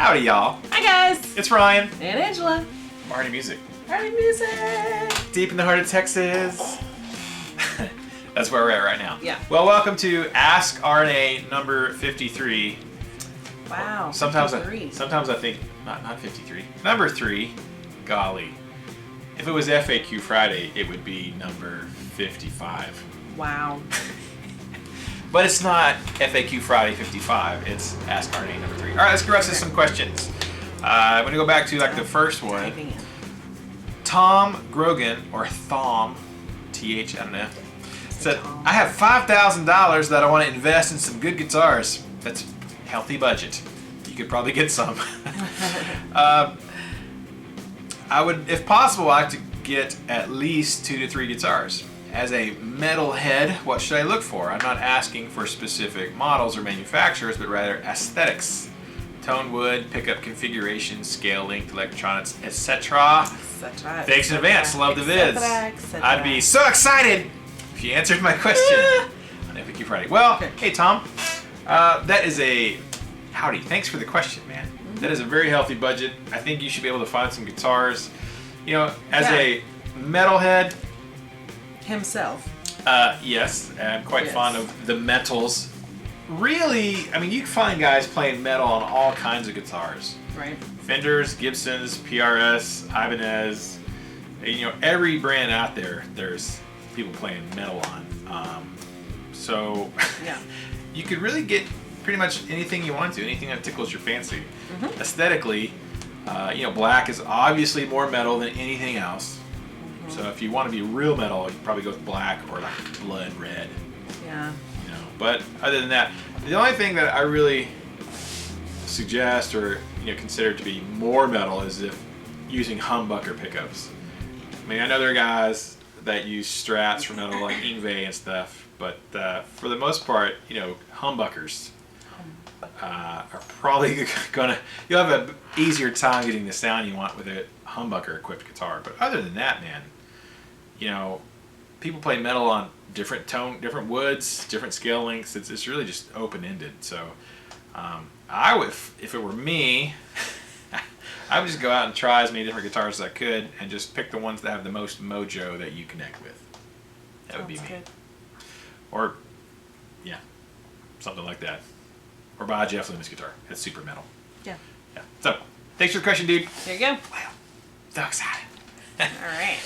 Howdy, y'all. Hi, guys. It's Ryan. And Angela. Marty Music. Party music. Deep in the heart of Texas. That's where we're at right now. Yeah. Well, welcome to ASK RNA number 53. Wow. Sometimes 53. sometimes I think, not 53. Number 3. Golly. If it was FAQ Friday, it would be number 55. Wow. But it's not FAQ Friday 55. It's Ask RNA number 3. All right, let's get right to some questions. I'm going to go back to like the first one. Typing in. Tom Grogan, or Thom, TH, I don't know, said, Tom. I have $5,000 that I want to invest in some good guitars. That's healthy budget. You could probably get some. I would, if possible, like to get at least 2 to 3 guitars. As a metal head, what should I look for? I'm not asking for specific models or manufacturers, but rather aesthetics. Tone wood, pickup configuration, scale length, electronics, etc. Thanks in advance. Love the vids. I'd be so excited if you answered my question on FAQ Friday. Well, hey Tom, that is a howdy. Thanks for the question, man. That is a very healthy budget. I think you should be able to find some guitars. You know, as a metalhead, himself. yes, I'm quite fond of the metals. Really, I mean, you can find guys playing metal on all kinds of guitars. Right. Fenders, Gibsons, PRS, Ibanez, you know, every brand out there, there's people playing metal on. So Yeah. you could really get pretty much anything you want to, anything that tickles your fancy. Aesthetically, you know, black is obviously more metal than anything else. So if you want to be real metal, you probably go with black or like blood red. Yeah. You know, but other than that, the only thing that I really suggest or consider to be more metal is if using humbucker pickups. I mean, I know there are guys that use strats for metal like Yngwie and stuff, but for the most part, humbuckers are probably you'll have an easier time getting the sound you want with a humbucker equipped guitar. But other than that, man, people play metal on different woods, different scale lengths. It's really just open-ended. So I would, if it were me, I would just go out and try as many different guitars as I could and just pick the ones that have the most mojo that you connect with. That would be me. Good. Or, yeah, something like that. Or buy a Jeff Loomis guitar. That's super metal. Yeah. Yeah. So, thanks for the question, dude. There you go. Wow. So excited. All right.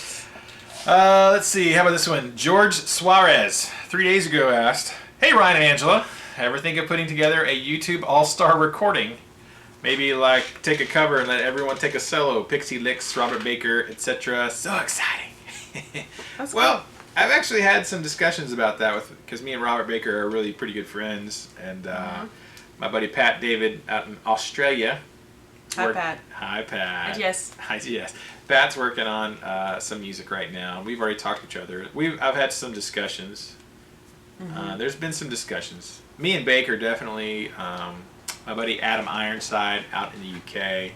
Let's see. How about this one? George Suarez, 3 days ago, asked, Hey, Ryan and Angela, ever think of putting together a YouTube all-star recording? Maybe like take a cover and let everyone take a solo. Pixie Licks, Robert Baker, etc. So exciting. That's Well, cool. I've actually had some discussions about that because me and Robert Baker are really pretty good friends, and my buddy Pat David out in Australia. Hi, Pat. Hi, Pat. Hi, Jess. Hi, Jess. Pat's working on some music right now. We've already talked to each other. I've had some discussions. There's been some discussions. Me and Baker definitely. My buddy Adam Ironside out in the UK.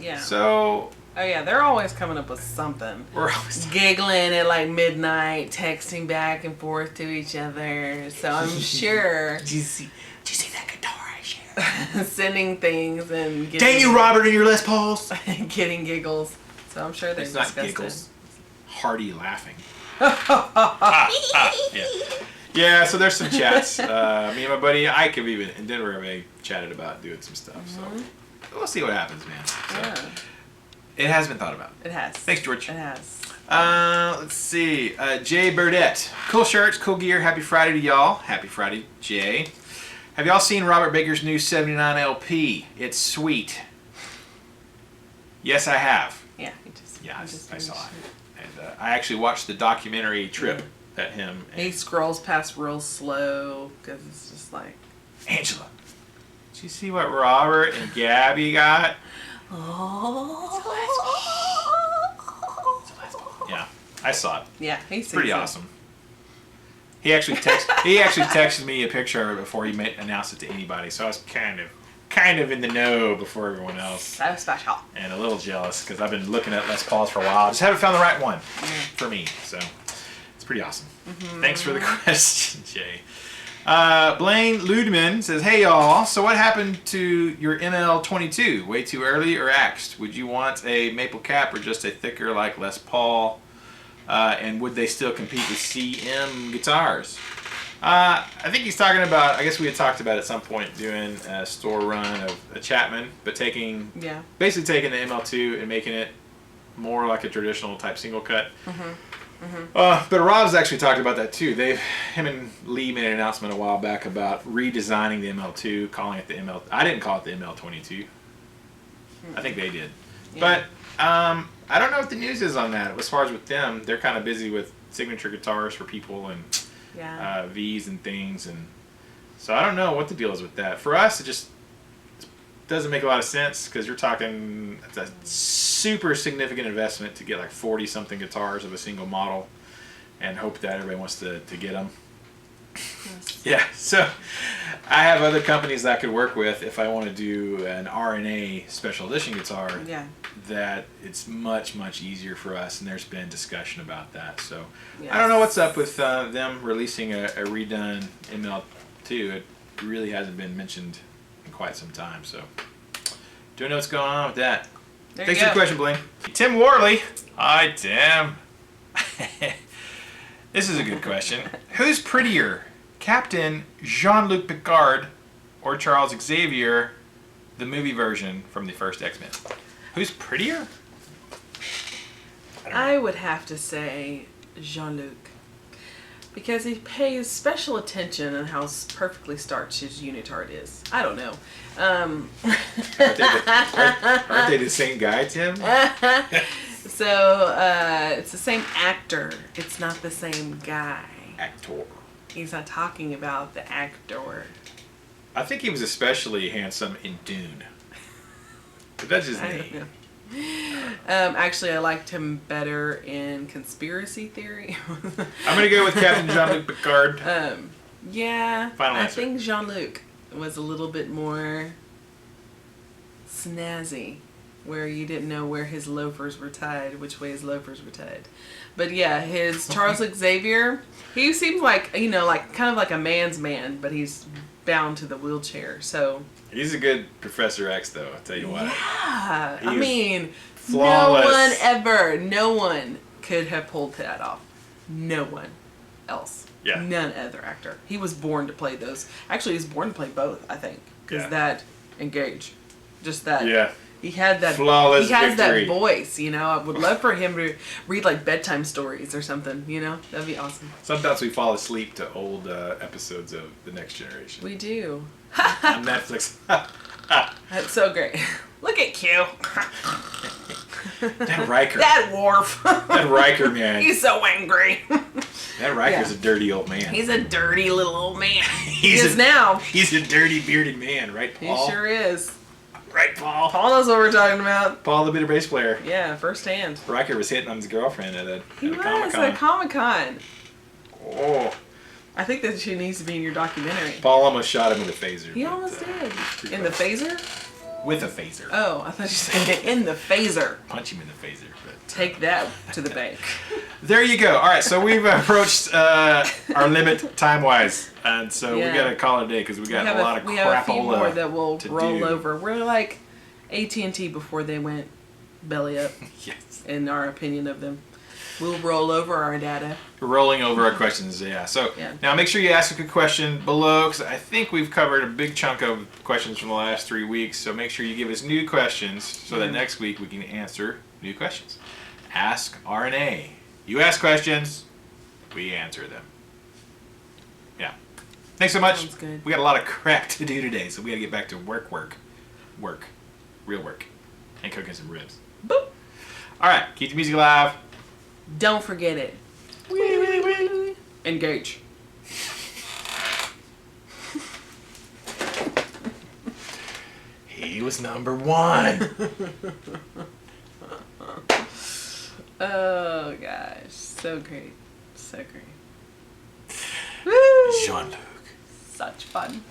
Yeah. So. Oh yeah, they're always coming up with something. We're always giggling at like midnight, texting back and forth to each other. So I'm sure. Did you see that guitar I shared? Sending things and getting, Dang you, Robert, and your Les Pauls. getting giggles. So I'm sure they're It's not disgusted. giggles. Hearty laughing. Yeah. Yeah, so there's some chats. Me and my buddy Ike have even in Denver have chatted about doing some stuff. So we'll see what happens, man. So, Yeah. it has been thought about. It has. Thanks, George. It has. Let's see. Jay Burdette. Cool shirts, cool gear. Happy Friday to y'all. Happy Friday, Jay. Have y'all seen Robert Baker's new 79 LP? It's sweet. Yes, I have. Yeah. I saw it. And I actually watched the documentary Trip at him. And He scrolls past real slow because it's just like. Angela, did you see what Robert and Gabby got? Yeah, I saw it. Yeah, he sees Pretty it. awesome. He actually texted me a picture of it before he announced it to anybody, so I was kind of in the know before everyone else. So special. And a little jealous because I've been looking at Les Pauls for a while. I just haven't found the right one for me, so it's pretty awesome. Thanks for the question, Jay. Blaine Ludeman says, "Hey y'all, so what happened to your ML-22? Way too early or axed? Would you want a maple cap or just a thicker like Les Paul? And would they still compete with CM guitars?" I think he's talking about, I guess we had talked about at some point doing a store run of a Chapman, but basically taking the ML2 and making it more like a traditional type single cut. But Rob's actually talked about that too. Him and Lee made an announcement a while back about redesigning the ML2, calling it the ML. I didn't call it the ML-22. I think they did. Yeah. But I don't know what the news is on that. As far as with them, they're kind of busy with signature guitars for people and V's and things, and so I don't know what the deal is with that. For us, it just doesn't make a lot of sense because you're talking it's a super significant investment to get like 40 something guitars of a single model and hope that everybody wants to get them. Yes. Yeah, so I have other companies that I could work with if I want to do an RNA special edition guitar. Yeah. That it's much easier for us, and there's been discussion about that. So I don't know what's up with them releasing a redone ML2. It really hasn't been mentioned in quite some time. So don't know what's going on with that. Thanks for the question, Blaine. Tim Worley. Hi, Tim. This is a good question. Who's prettier, Captain Jean-Luc Picard or Charles Xavier, the movie version from the first X-Men? Who's prettier? I would have to say Jean-Luc, because he pays special attention on how perfectly starched his unitard is. I don't know. Aren't they the same guy, Tim? So it's the same actor. It's not the same guy. Actor. He's not talking about the actor. I think he was especially handsome in Dune. But that's his name. Actually, I liked him better in Conspiracy Theory. I'm going to go with Captain Jean-Luc Picard. Yeah. Final answer. I think Jean-Luc was a little bit more snazzy, where you didn't know where his loafers were tied, which way his loafers were tied. But yeah, his Charles Xavier, he seems like, like kind of like a man's man, but he's bound to the wheelchair. So he's a good Professor X, though. I'll tell you what. Yeah, I mean, flawless. No one could have pulled that off. No one else. Yeah. None other actor. He was born to play those. Actually, he was born to play both, I think, because that engage, just that. Yeah. He had that flawless He has victory. That voice, I would love for him to read like bedtime stories or something, That'd be awesome. Sometimes we fall asleep to old episodes of The Next Generation. We do. On Netflix. That's so great. Look at Q. That Riker. That Worf. That Riker, man. He's so angry. That Riker's a dirty old man. He's a dirty little old man. He is now. He's a dirty bearded man, right, Paul? He sure is. Right, Paul. Paul knows what we're talking about. Paul, the bitter bass player. Yeah, firsthand. Riker was hitting on his girlfriend at a Comic-Con. At a Comic-Con. Oh. I think that she needs to be in your documentary. Paul almost shot him with a phaser. He almost did. In the phaser? With a phaser. Oh, I thought you said in the phaser. Punch him in the phaser. But... Take that to the bank. There you go. All right, so we've approached our limit time-wise. And so we got to call it a day because we got a lot of crap. We have a few more that will roll over. We're like AT&T before they went belly up. Yes. In our opinion of them. We'll roll over our data. Rolling over our questions, yeah. So now make sure you ask a good question below because I think we've covered a big chunk of questions from the last 3 weeks. So make sure you give us new questions so that next week we can answer new questions. Ask RNA. You ask questions, we answer them. Yeah. Thanks so much. Sounds good. We got a lot of crap to do today, so we got to get back to work. Real work. And cooking some ribs. Boop. All right. Keep the music alive. Don't forget it. Wee. Engage. He was number one. Oh gosh, so great, so great. Jean-Luc. Such fun.